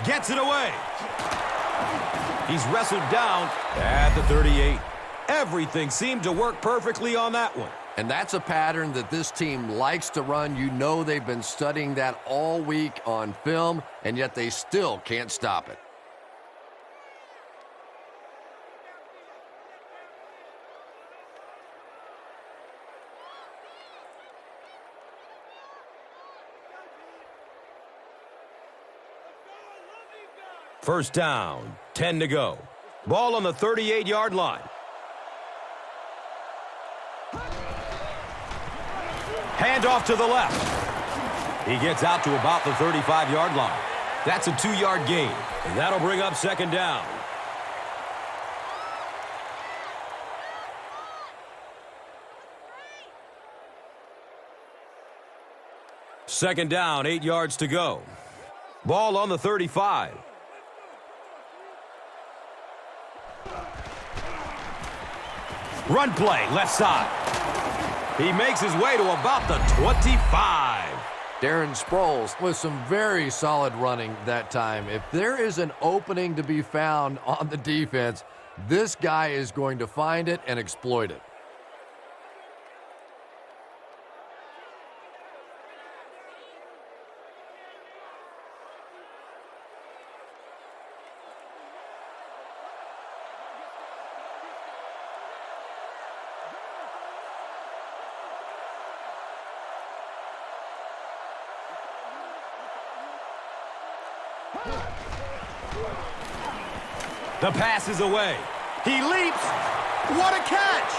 Gets it away. He's wrestled down at the 38. Everything seemed to work perfectly on that one. And that's a pattern that this team likes to run. You know they've been studying that all week on film, and yet they still can't stop it. First down, 10 to go. Ball on the 38-yard line. Handoff to the left. He gets out to about the 35-yard line. That's a 2-yard gain, and that'll bring up second down. Second down, 8 yards to go. Ball on the 35. Run play, left side. He makes his way to about the 25. Darren Sproles with some very solid running that time. If there is an opening to be found on the defense, this guy is going to find it and exploit it. The pass is away. He leaps. What a catch!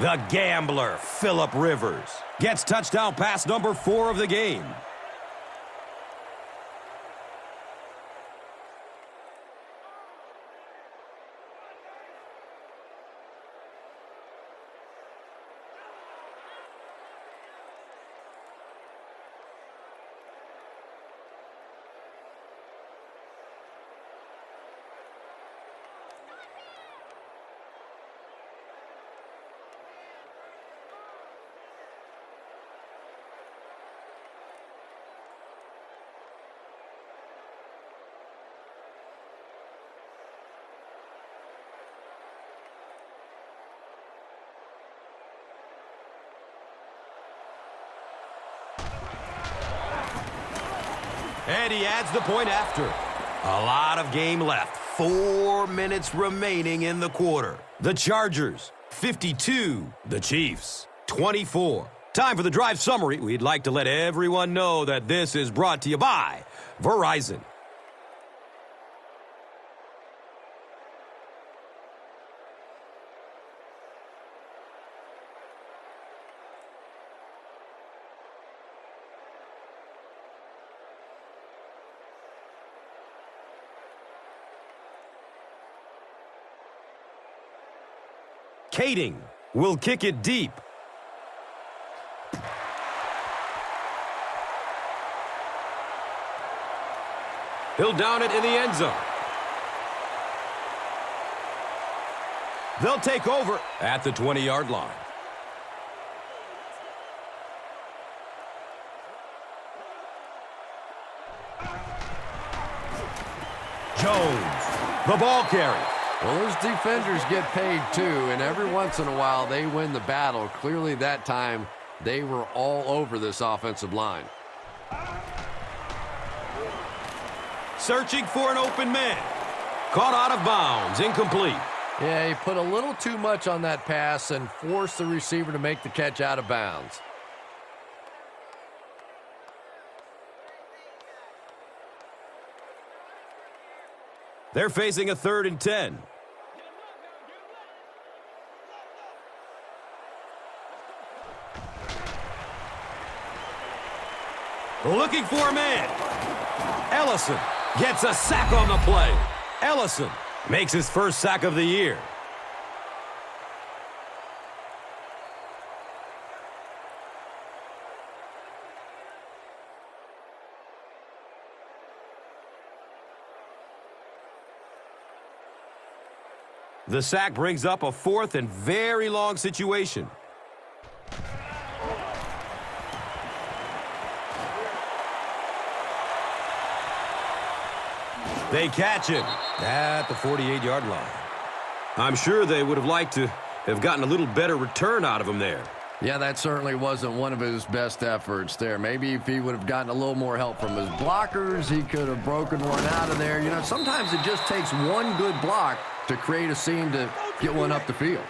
The gambler, Phillip Rivers, gets touchdown pass number 4 of the game. And he adds the point after. A lot of game left. 4 minutes remaining in the quarter. The Chargers, 52. The Chiefs, 24. Time for the drive summary. We'd like to let everyone know that this is brought to you by Verizon. Kading will kick it deep. He'll down it in the end zone. They'll take over at the 20-yard line. Jones, the ball carry. Well, those defenders get paid too, and every once in a while they win the battle. Clearly that time they were all over this offensive line. Searching for an open man. Caught out of bounds, incomplete. Yeah, he put a little too much on that pass and forced the receiver to make the catch out of bounds. They're facing a 3rd and 10. Looking for a man. Ellison gets a sack on the play. Ellison makes his first sack of the year. The sack brings up a 4th and very long situation. They catch him at the 48-yard line. I'm sure they would have liked to have gotten a little better return out of him there. Yeah, that certainly wasn't one of his best efforts there. Maybe if he would have gotten a little more help from his blockers, he could have broken one out of there. You know, sometimes it just takes one good block to create a scene to get one up the field.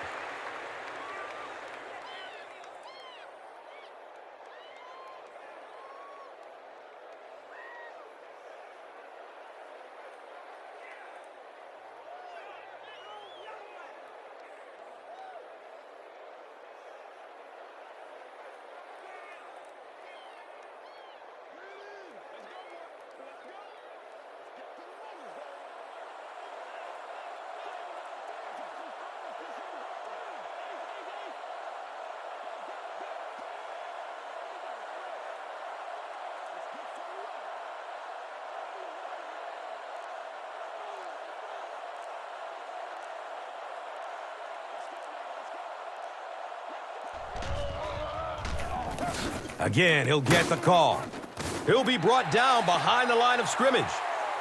Again, he'll get the call. He'll be brought down behind the line of scrimmage.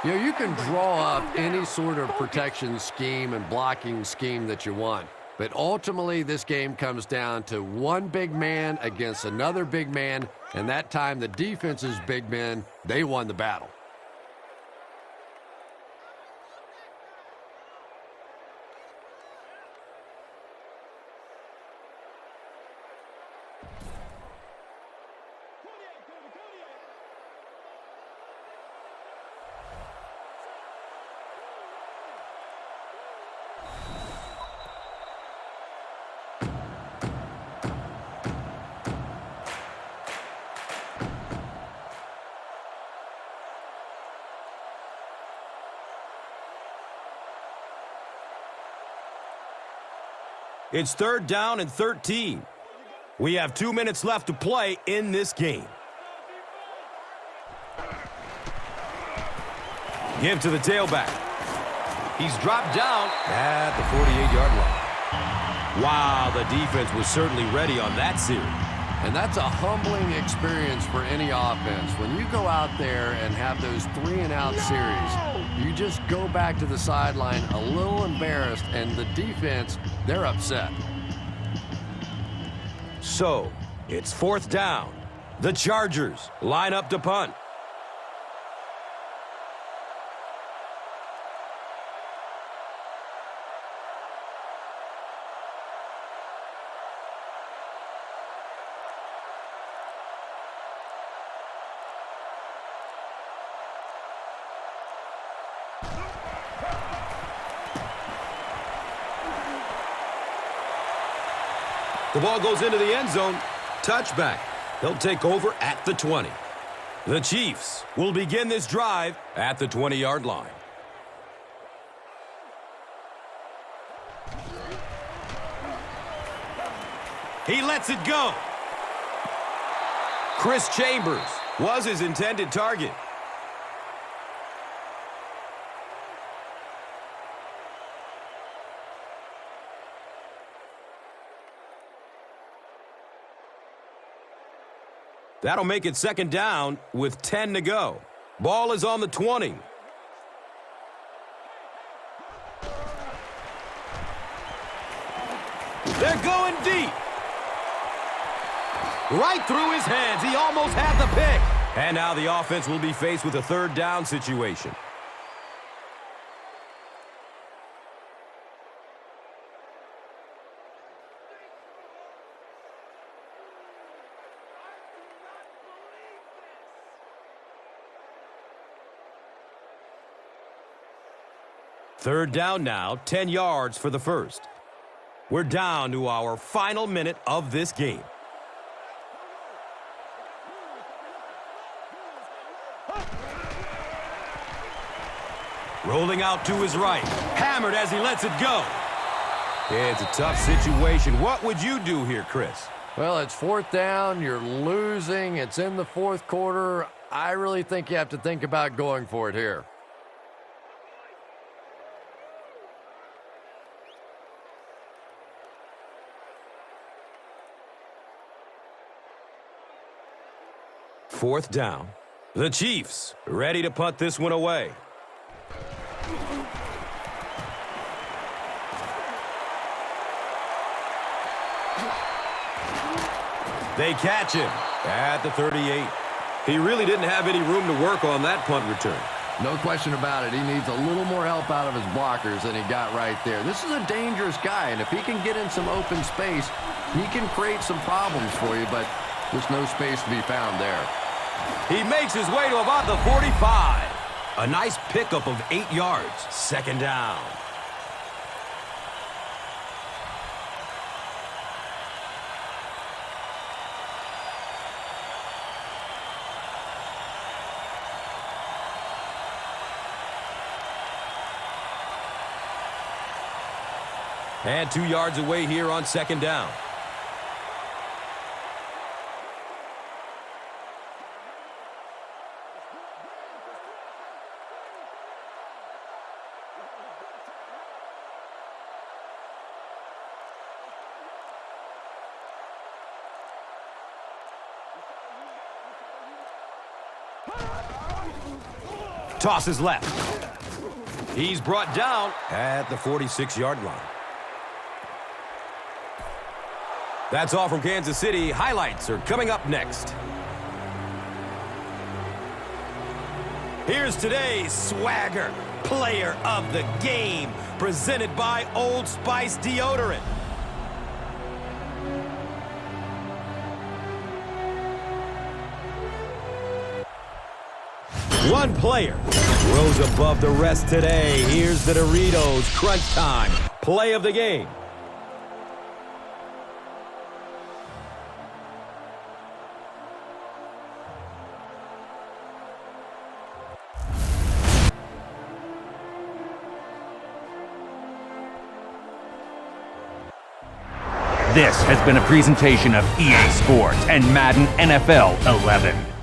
You know, you can draw up any sort of protection scheme and blocking scheme that you want. But ultimately, this game comes down to one big man against another big man. And that time, the defense's big men, they won the battle. It's 3rd down and 13. We have 2 minutes left to play in this game. Give to the tailback. He's dropped down at the 48-yard line. Wow, the defense was certainly ready on that series. And that's a humbling experience for any offense. When you go out there and have those 3-and-out series, you just go back to the sideline a little embarrassed, and the defense, they're upset. So, it's 4th down. The Chargers line up to punt. The ball goes into the end zone. Touchback. He'll take over at the 20. The Chiefs will begin this drive at the 20-yard line. He lets it go. Chris Chambers was his intended target. That'll make it 2nd down with 10 to go. Ball is on the 20. They're going deep. Right through his hands. He almost had the pick. And now the offense will be faced with a 3rd down situation. Third down now, 10 yards for the first. We're down to our final minute of this game. Rolling out to his right. Hammered as he lets it go. It's a tough situation. What would you do here, Chris? Well, it's 4th down. You're losing. It's in the 4th quarter. I really think you have to think about going for it here. Fourth down. The Chiefs ready to punt this one away. They catch him at the 38. He really didn't have any room to work on that punt return. No question about it. He needs a little more help out of his blockers than he got right there. This is a dangerous guy, and if he can get in some open space, he can create some problems for you, but there's no space to be found there. He makes his way to about the 45. A nice pickup of 8 yards. Second down. And 2 yards away here on second down. Tosses left. He's brought down at the 46-yard line. That's all from Kansas City. Highlights are coming up next. Here's today's swagger player of the game, presented by Old Spice Deodorant. One player rose above the rest today. Here's the Doritos Crunch Time play of the game. This has been a presentation of EA Sports and Madden NFL 11.